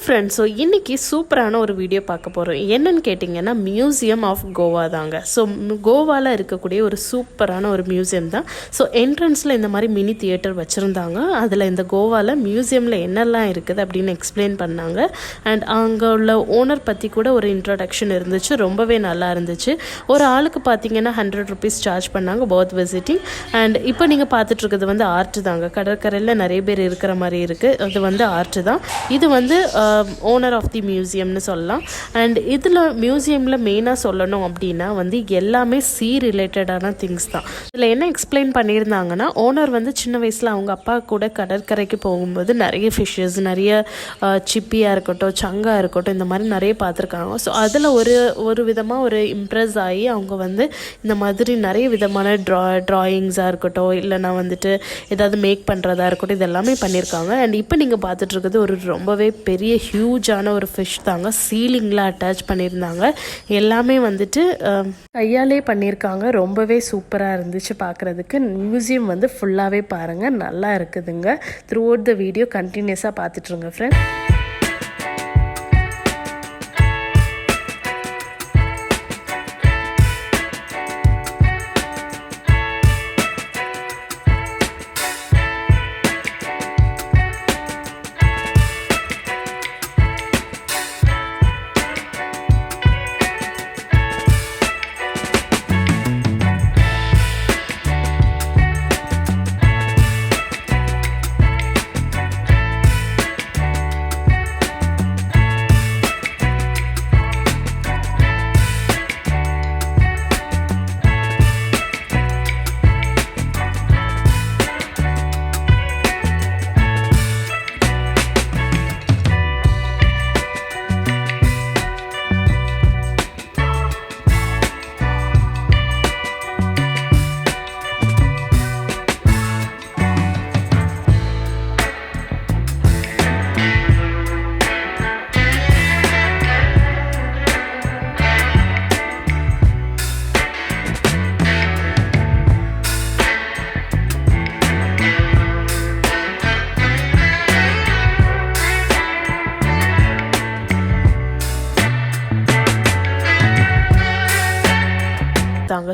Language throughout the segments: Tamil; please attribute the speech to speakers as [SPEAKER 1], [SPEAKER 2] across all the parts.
[SPEAKER 1] ஃப்ரெண்ட்ஸ், ஸோ இன்றைக்கி சூப்பரான ஒரு வீடியோ பார்க்க போகிறோம். என்னென்னு கேட்டிங்கன்னா, மியூசியம் ஆஃப் கோவா தாங்க. ஸோ கோவாவில் இருக்கக்கூடிய ஒரு சூப்பரான ஒரு மியூசியம் தான். ஸோ என்ட்ரன்ஸில் இந்த மாதிரி மினி தியேட்டர் வச்சுருந்தாங்க. அதில் இந்த கோவாவில் மியூசியமில் என்னெல்லாம் இருக்குது அப்படின்னு எக்ஸ்பிளைன் பண்ணாங்க. அண்ட் அங்கே உள்ள ஓனர் பற்றி கூட ஒரு இன்ட்ரடக்ஷன் இருந்துச்சு. ரொம்பவே நல்லா இருந்துச்சு. ஒரு ஆளுக்கு பார்த்தீங்கன்னா 100 rupees சார்ஜ் பண்ணாங்க பர்த் விசிட்டிங். அண்ட் இப்போ நீங்கள் பார்த்துட்ருக்கிறது வந்து ஆர்ட்டு தாங்க. கடற்கரையில் நிறைய பேர் இருக்கிற மாதிரி இருக்குது. அது வந்து ஆர்ட்டு தான். இது வந்து ஓனர் ஆஃப் தி மியூசியம்னு சொல்லலாம். அண்ட் இதில் மியூசியமில் மெயினாக சொல்லணும் அப்படின்னா வந்து எல்லாமே சீ ரிலேட்டடான திங்ஸ் தான். இதில் என்ன எக்ஸ்பிளைன் பண்ணியிருந்தாங்கன்னா, ஓனர் வந்து சின்ன வயசில் அவங்க அப்பா கூட கடற்கரைக்கு போகும்போது நிறைய ஃபிஷ்ஷஸ், நிறைய சிப்பியாக இருக்கட்டும், சங்காக இருக்கட்டும், இந்த மாதிரி நிறைய பார்த்துருக்காங்க. ஸோ அதில் ஒரு விதமாக ஒரு இம்ப்ரெஸ் ஆகி அவங்க வந்து இந்த மாதிரி நிறைய விதமான ட்ராயிங்ஸாக இருக்கட்டும், இல்லைனா வந்துட்டு ஏதாவது மேக் பண்ணுறதா இருக்கட்டும், இது எல்லாமே பண்ணியிருக்காங்க. அண்ட் இப்போ நீங்கள் பார்த்துட்ருக்குது ஒரு ரொம்பவே பெரிய ஹியூஜான ஒரு ஃபிஷ் தாங்க. சீலிங்கில் அட்டாச் பண்ணியிருந்தாங்க. எல்லாமே வந்துட்டு கையாலே பண்ணியிருக்காங்க. ரொம்பவே சூப்பராக இருந்துச்சு பார்க்குறதுக்கு. மியூசியம் வந்து ஃபுல்லாகவே பாருங்கள், நல்லா இருக்குதுங்க. த்ரூ அவுட் த வீடியோ கண்டினியூஸாக பார்த்துட்ருங்க ஃப்ரெண்ட்.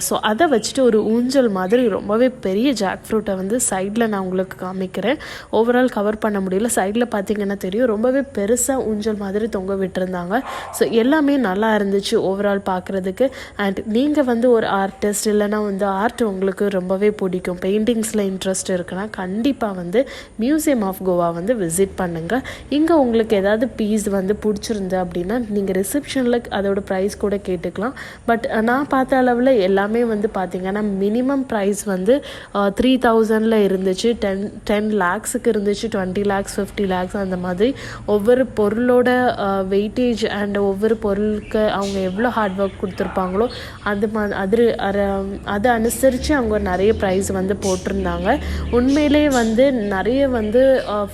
[SPEAKER 1] ஸோ அதை வச்சுட்டு ஒரு ஊஞ்சல் மாதிரி ரொம்பவே பெரிய ஜாக் ஃப்ரூட்டை வந்து சைடில் நான் உங்களுக்கு காமிக்கிறேன். ஓவரால் கவர் பண்ண முடியல. சைடில் பார்த்தீங்கன்னா தெரியும், ரொம்பவே பெருசாக ஊஞ்சல் மாதிரி தொங்க விட்டுருந்தாங்க. ஸோ எல்லாமே நல்லா இருந்துச்சு ஓவரால் பார்க்குறதுக்கு. அண்ட் நீங்கள் வந்து ஒரு ஆர்டிஸ்ட், இல்லைனா வந்து ஆர்ட் உங்களுக்கு ரொம்பவே பிடிக்கும், பெயிண்டிங்ஸில் இன்ட்ரெஸ்ட் இருக்குன்னா கண்டிப்பாக வந்து மியூசியம் ஆஃப் கோவா வந்து விசிட் பண்ணுங்கள். இங்கே உங்களுக்கு ஏதாவது பீஸ் வந்து பிடிச்சிருந்து அப்படின்னா நீங்கள் ரிசப்ஷனில் அதோட ப்ரைஸ் கூட கேட்டுக்கலாம். பட் நான் பார்த்த அளவில் எல்லாமே வந்து பார்த்திங்கன்னா மினிமம் ப்ரைஸ் வந்து 3000 இருந்துச்சு, 10 lakhsக்கு இருந்துச்சு, 20 lakhs, 50 lakhs, அந்த மாதிரி ஒவ்வொரு பொருளோட வெயிட்டேஜ் அண்ட் ஒவ்வொரு பொருளுக்கு அவங்க எவ்வளோ ஹார்ட் ஒர்க் கொடுத்துருப்பாங்களோ அதை அனுசரித்து அவங்க நிறைய ப்ரைஸ் வந்து போட்டிருந்தாங்க. உண்மையிலே வந்து நிறைய வந்து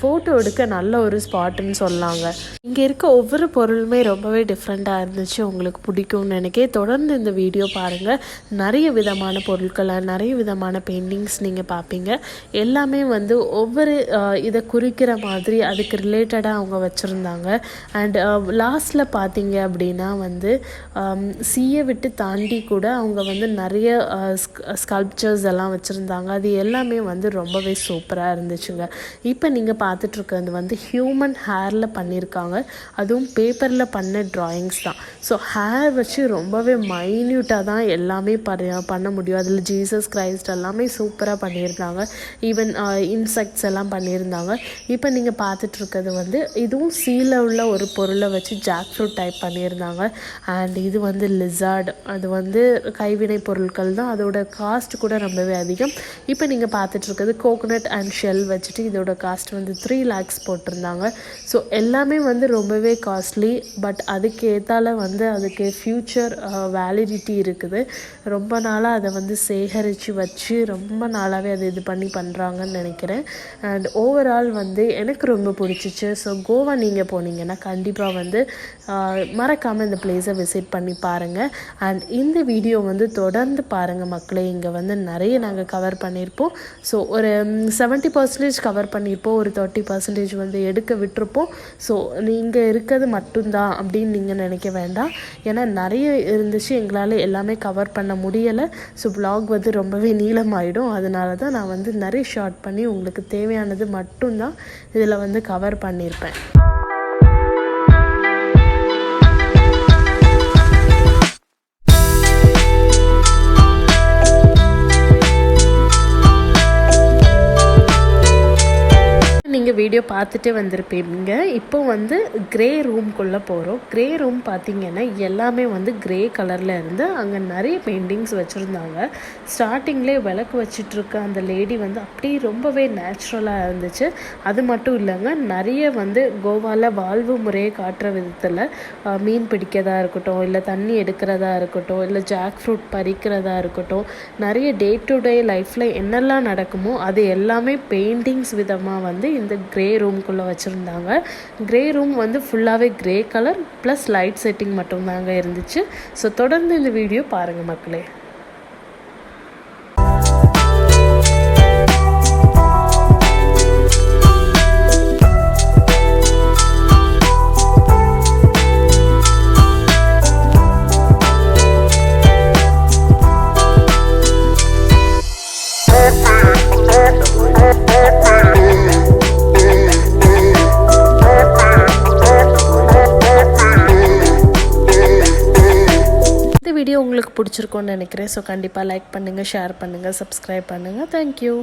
[SPEAKER 1] ஃபோட்டோ எடுக்க நல்ல ஒரு ஸ்பாட்டுன்னு சொல்லாங்க. இங்கே இருக்க ஒவ்வொரு பொருளுமே ரொம்பவே டிஃப்ரெண்ட்டாக இருந்துச்சு. உங்களுக்கு பிடிக்கும்னு நினைக்கிறேன். தொடர்ந்து இந்த வீடியோ பாருங்கள். நிறைய விதமான பொருட்களை, நிறைய விதமான பெயிண்டிங்ஸ் நீங்கள் பார்ப்பீங்க. எல்லாமே வந்து ஒவ்வொரு இதை குறிக்கிற மாதிரி அதுக்கு ரிலேட்டடாக அவங்க வச்சுருந்தாங்க. அண்ட் லாஸ்ட்டில் பார்த்தீங்க அப்படின்னா வந்து சீயை விட்டு தாண்டி கூட அவங்க வந்து நிறைய ஸ்கல்ப்சர்ஸ் எல்லாம் வச்சுருந்தாங்க. அது எல்லாமே வந்து ரொம்பவே சூப்பராக இருந்துச்சுங்க. இப்போ நீங்கள் பார்த்துட்ருக்கிறது வந்து ஹியூமன் ஹேரில் பண்ணியிருக்காங்க. அதுவும் பேப்பரில் பண்ண ட்ராயிங்ஸ் தான். ஸோ ஹேர் வச்சு ரொம்பவே மைன்யூட்டாக தான் எல்லாமே பண்ண முடியும். அதில் ஜீசஸ் கிரைஸ்ட் எல்லாமே சூப்பராக பண்ணியிருந்தாங்க. ஈவன் இன்செக்ட்ஸ் எல்லாம் பண்ணியிருந்தாங்க. இப்போ நீங்கள் பார்த்துட்ருக்கிறது வந்து இதுவும் சீல உள்ள ஒரு பொருளை வச்சு ஜாக் ஃப்ரூட் டைப் பண்ணியிருந்தாங்க. அண்ட் இது வந்து லிசார்ட், அது வந்து கைவினை பொருட்கள் தான். அதோட காஸ்ட் கூட ரொம்பவே அதிகம். இப்போ நீங்கள் பார்த்துட்ருக்கிறது கோகோனட் அண்ட் ஷெல் வச்சுட்டு இதோட காஸ்ட் வந்து 3 lakhs போட்டிருந்தாங்க. ஸோ எல்லாமே வந்து ரொம்பவே காஸ்ட்லி. பட் அதுக்கு ஏற்றால வந்து அதுக்கு ஃப்யூச்சர் வேலிடிட்டி இருக்குது. ரொம்ப நாளாக அதை வந்து சேகரித்து வச்சு ரொம்ப நாளாகவே அதை இது பண்ணி பண்ணுறாங்கன்னு நினைக்கிறேன். அண்ட் ஓவரால் வந்து எனக்கு ரொம்ப பிடிச்சிச்சு. ஸோ கோவா நீங்கள் போனீங்கன்னா கண்டிப்பாக வந்து மறக்காமல் இந்த பிளேஸை விசிட் பண்ணி பாருங்கள். அண்ட் இந்த வீடியோ வந்து தொடர்ந்து பாருங்கள் மக்களே. இங்கே வந்து நிறைய நாங்கள் கவர் பண்ணியிருப்போம். ஸோ ஒரு 70% கவர் பண்ணியிருப்போம், ஒரு 30% வந்து எடுக்க விட்டுருப்போம். ஸோ நீங்கள் இருக்கிறது மட்டும்தான் அப்படின்னு நீங்கள் நினைக்க வேண்டாம். ஏன்னா நிறைய இருந்துச்சு, எங்களால் எல்லாமே கவர் பண்ண முடியலை. ஸோ vlog வந்து ரொம்பவே நீளமாயிடும். அதனால தான் நான் வந்து நிறைய ஷார்ட் பண்ணி உங்களுக்கு தேவையானது மட்டும்தான் இதில் வந்து கவர் பண்ணியிருப்பேன். நீங்கள் வீடியோ பார்த்துட்டே வந்திருப்பீங்க. இப்போ வந்து கிரே ரூம்குள்ளே போகிறோம். கிரே ரூம் பார்த்திங்கன்னா எல்லாமே வந்து கிரே கலரில் இருந்து அங்கே நிறைய பெயிண்டிங்ஸ் வச்சுருந்தாங்க. ஸ்டார்டிங்லேயே விளக்கு வச்சிட்ருக்க அந்த லேடி வந்து அப்படியே ரொம்பவே நேச்சுரலாக இருந்துச்சு. அது மட்டும் இல்லைங்க, நிறைய வந்து கோவாவில் வாழ்வு முறையை காட்டுற விதத்தில் மீன் பிடிக்கிறதா இருக்கட்டும், இல்லை தண்ணி எடுக்கிறதா இருக்கட்டும், இல்லை ஜாக் ஃப்ரூட் பறிக்கிறதா இருக்கட்டும், நிறைய டே டு டே லைஃப்பில் என்னெல்லாம் நடக்குமோ அது எல்லாமே பெயிண்டிங்ஸ் விதமாக வந்து இந்த கிரே ரூம்குள்ளே வச்சுருந்தாங்க. கிரே ரூம் வந்து ஃபுல்லாகவே grey colour plus light setting மட்டும்தாங்க இருந்துச்சு. ஸோ தொடர்ந்து இந்த வீடியோ பாருங்கள் மக்களே. வீடியோ உங்களுக்கு பிடிச்சிருக்கோன்னு நினைக்கிறேன். ஸோ கண்டிப்பாக லைக் பண்ணுங்கள், ஷேர் பண்ணுங்கள், சப்ஸ்கிரைப் பண்ணுங்கள். தேங்க்யூ.